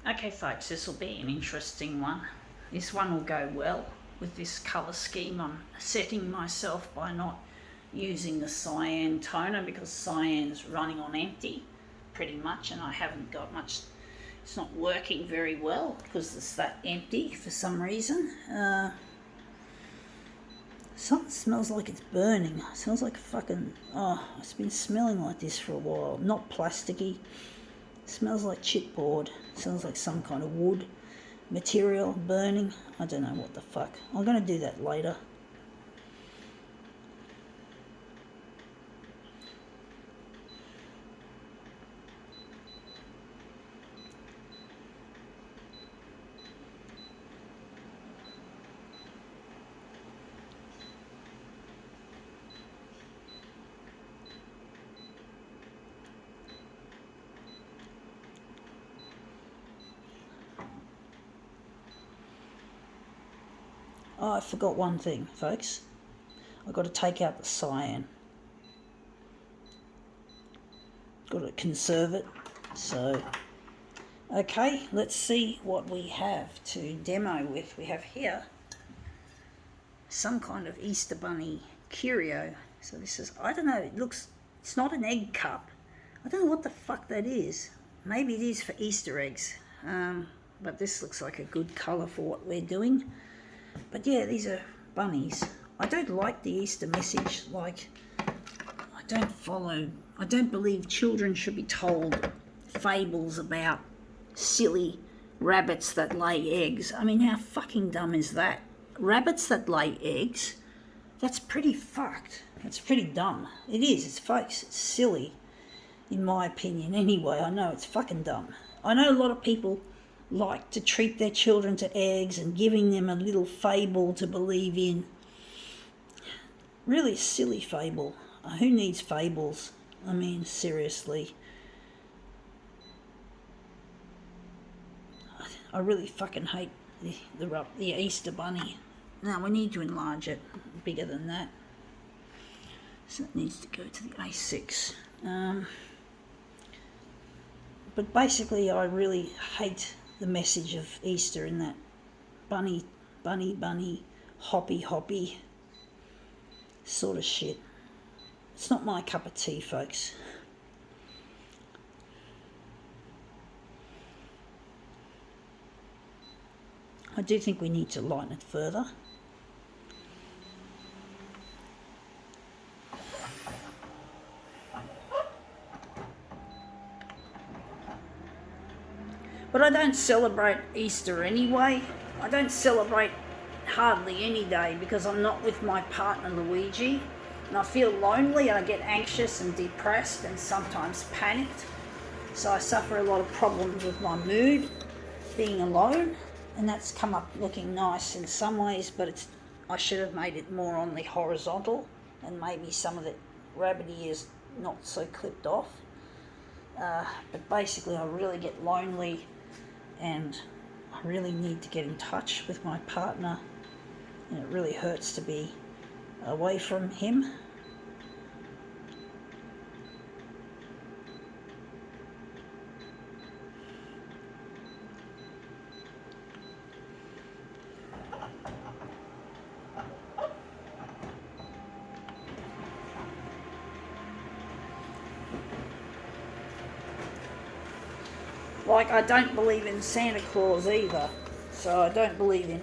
Okay folks, this will be an interesting one. This one will go well with this colour scheme. I'm setting myself by not using the cyan toner because cyan's running on empty pretty much, and I haven't got much. It's not working very well because it's that empty for some reason. Something smells like it's burning. It smells like fucking, it's been smelling like this for a while. Not plasticky. It smells like chipboard. It smells like some kind of wood material burning. I don't know what the fuck. I'm going to do that later. Oh, I forgot one thing, folks. I've got to take out the cyan. Got to conserve it. So, okay, let's see what we have to demo with. We have here some kind of Easter bunny curio. So this is, I don't know, it's not an egg cup. I don't know what the fuck that is. Maybe it is for Easter eggs. But this looks like a good colour for what we're doing. But yeah, these are bunnies. I don't like the Easter message. Like, I don't believe children should be told fables about silly rabbits that lay eggs. I mean, how fucking dumb is that? Rabbits that lay eggs? That's pretty fucked. That's pretty dumb. It is, it's folks. It's silly, in my opinion. Anyway, I know it's fucking dumb. I know a lot of people like to treat their children to eggs and giving them a little fable to believe in. Really silly fable. Who needs fables? I mean, seriously. I really fucking hate the Easter bunny. Now we need to enlarge it bigger than that. So it needs to go to the A6. But basically I really hate the message of Easter in that bunny, hoppy sort of shit. It's not my cup of tea, folks. I do think we need to lighten it further. But I don't celebrate Easter anyway. I don't celebrate hardly any day because I'm not with my partner Luigi, and I feel lonely and I get anxious and depressed and sometimes panicked. So I suffer a lot of problems with my mood being alone, and that's come up looking nice in some ways, but I should have made it more on the horizontal and maybe some of the rabbit ears not so clipped off. But basically I really get lonely and I really need to get in touch with my partner, and it really hurts to be away from him. Like, I don't believe in Santa Claus either. So I don't believe in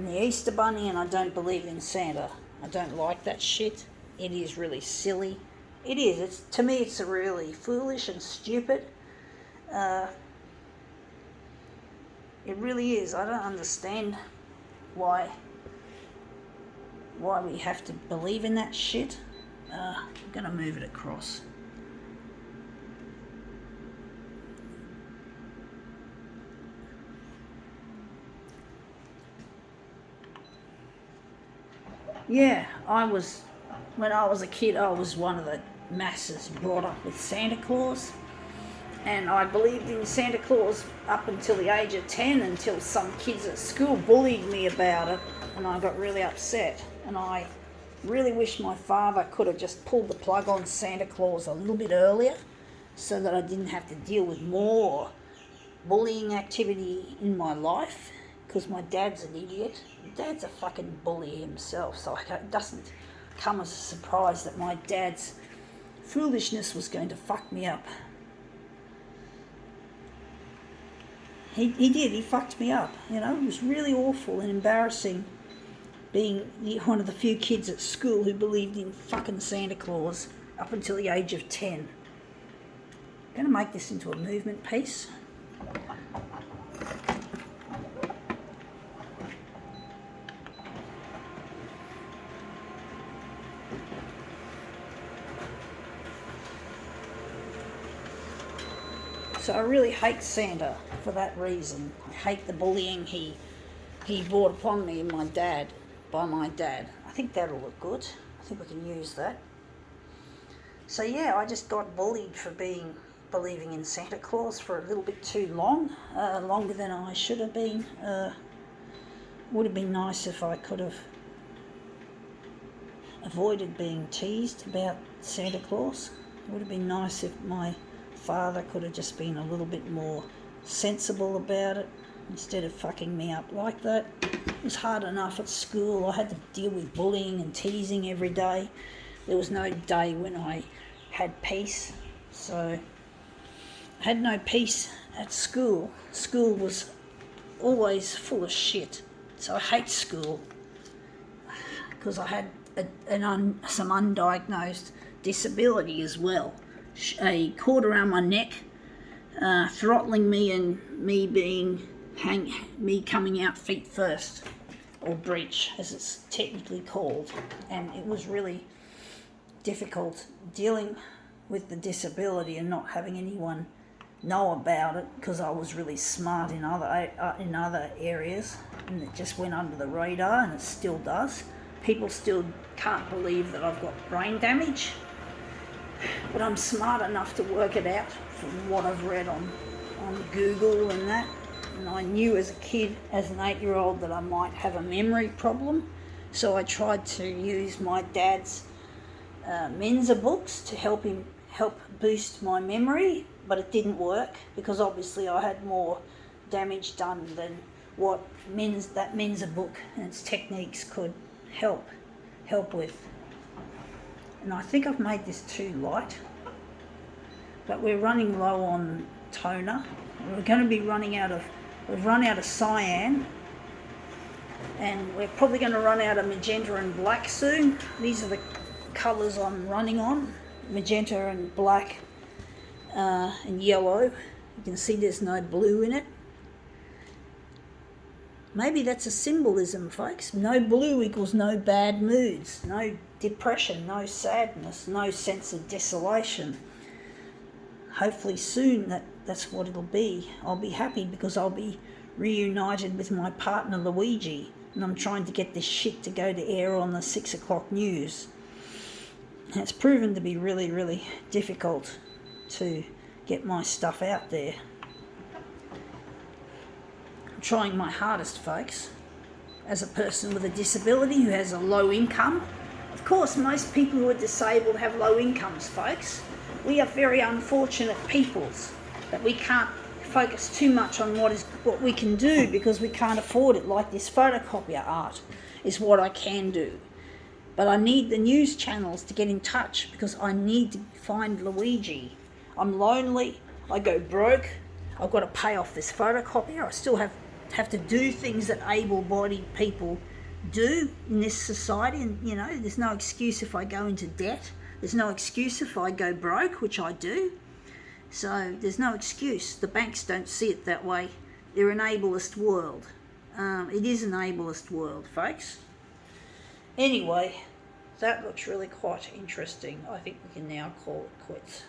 the Easter Bunny, and I don't believe in Santa. I don't like that shit. It is really silly. It is. To me, it's really foolish and stupid. It really is. I don't understand why we have to believe in that shit. I'm going to move it across. Yeah, when I was a kid, I was one of the masses brought up with Santa Claus. And I believed in Santa Claus up until the age of 10, until some kids at school bullied me about it, and I got really upset. And I really wish my father could have just pulled the plug on Santa Claus a little bit earlier so that I didn't have to deal with more bullying activity in my life, because my dad's an idiot. Dad's a fucking bully himself, so it doesn't come as a surprise that my dad's foolishness was going to fuck me up. He did, he fucked me up, you know. It was really awful and embarrassing being one of the few kids at school who believed in fucking Santa Claus up until the age of 10. I'm going to make this into a movement piece. So I really hate Santa for that reason. I hate the bullying he brought upon me and my dad, by my dad. I think that'll look good. I think we can use that. So yeah, I just got bullied for believing in Santa Claus for a little bit too long, longer than I should have been. Would have been nice if I could have avoided being teased about Santa Claus. It would have been nice if my father could have just been a little bit more sensible about it instead of fucking me up like that. It was hard enough at school. I had to deal with bullying and teasing every day. There was no day when I had peace. So I had no peace at school. School was always full of shit. So I hate school because I had some undiagnosed disability as well. A cord around my neck, throttling me, and me coming out feet first, or breech as it's technically called. And it was really difficult dealing with the disability and not having anyone know about it, because I was really smart in other areas, and it just went under the radar, and it still does. People still can't believe that I've got brain damage. But I'm smart enough to work it out from what I've read on Google and that. And I knew as a kid, as an 8-year-old, that I might have a memory problem. So I tried to use my dad's Mensa books to help boost my memory, but it didn't work because obviously I had more damage done than what that Mensa book and its techniques could help with. And I think I've made this too light, but we're running low on toner. We're going to be we've run out of cyan, and we're probably going to run out of magenta and black soon. These are the colours I'm running on, magenta and black and yellow. You can see there's no blue in it. Maybe that's a symbolism, folks. No blue equals no bad moods, no depression, no sadness, no sense of desolation. Hopefully soon that's what it'll be. I'll be happy because I'll be reunited with my partner Luigi, and I'm trying to get this shit to go to air on the 6 o'clock news. And it's proven to be really, really difficult to get my stuff out there. Trying my hardest, folks, as a person with a disability who has a low income. Of course, most people who are disabled have low incomes, folks. We are very unfortunate peoples that we can't focus too much on what we can do because we can't afford it, like this photocopier art is what I can do. But I need the news channels to get in touch because I need to find Luigi. I'm lonely, I go broke, I've got to pay off this photocopier, I still have to do things that able-bodied people do in this society, and you know, there's no excuse if I go into debt, there's no excuse if I go broke, which I do, so there's no excuse. The banks don't see it that way. They're an ableist world. It is an ableist world, folks. Anyway, that looks really quite interesting. I think we can now call it quits.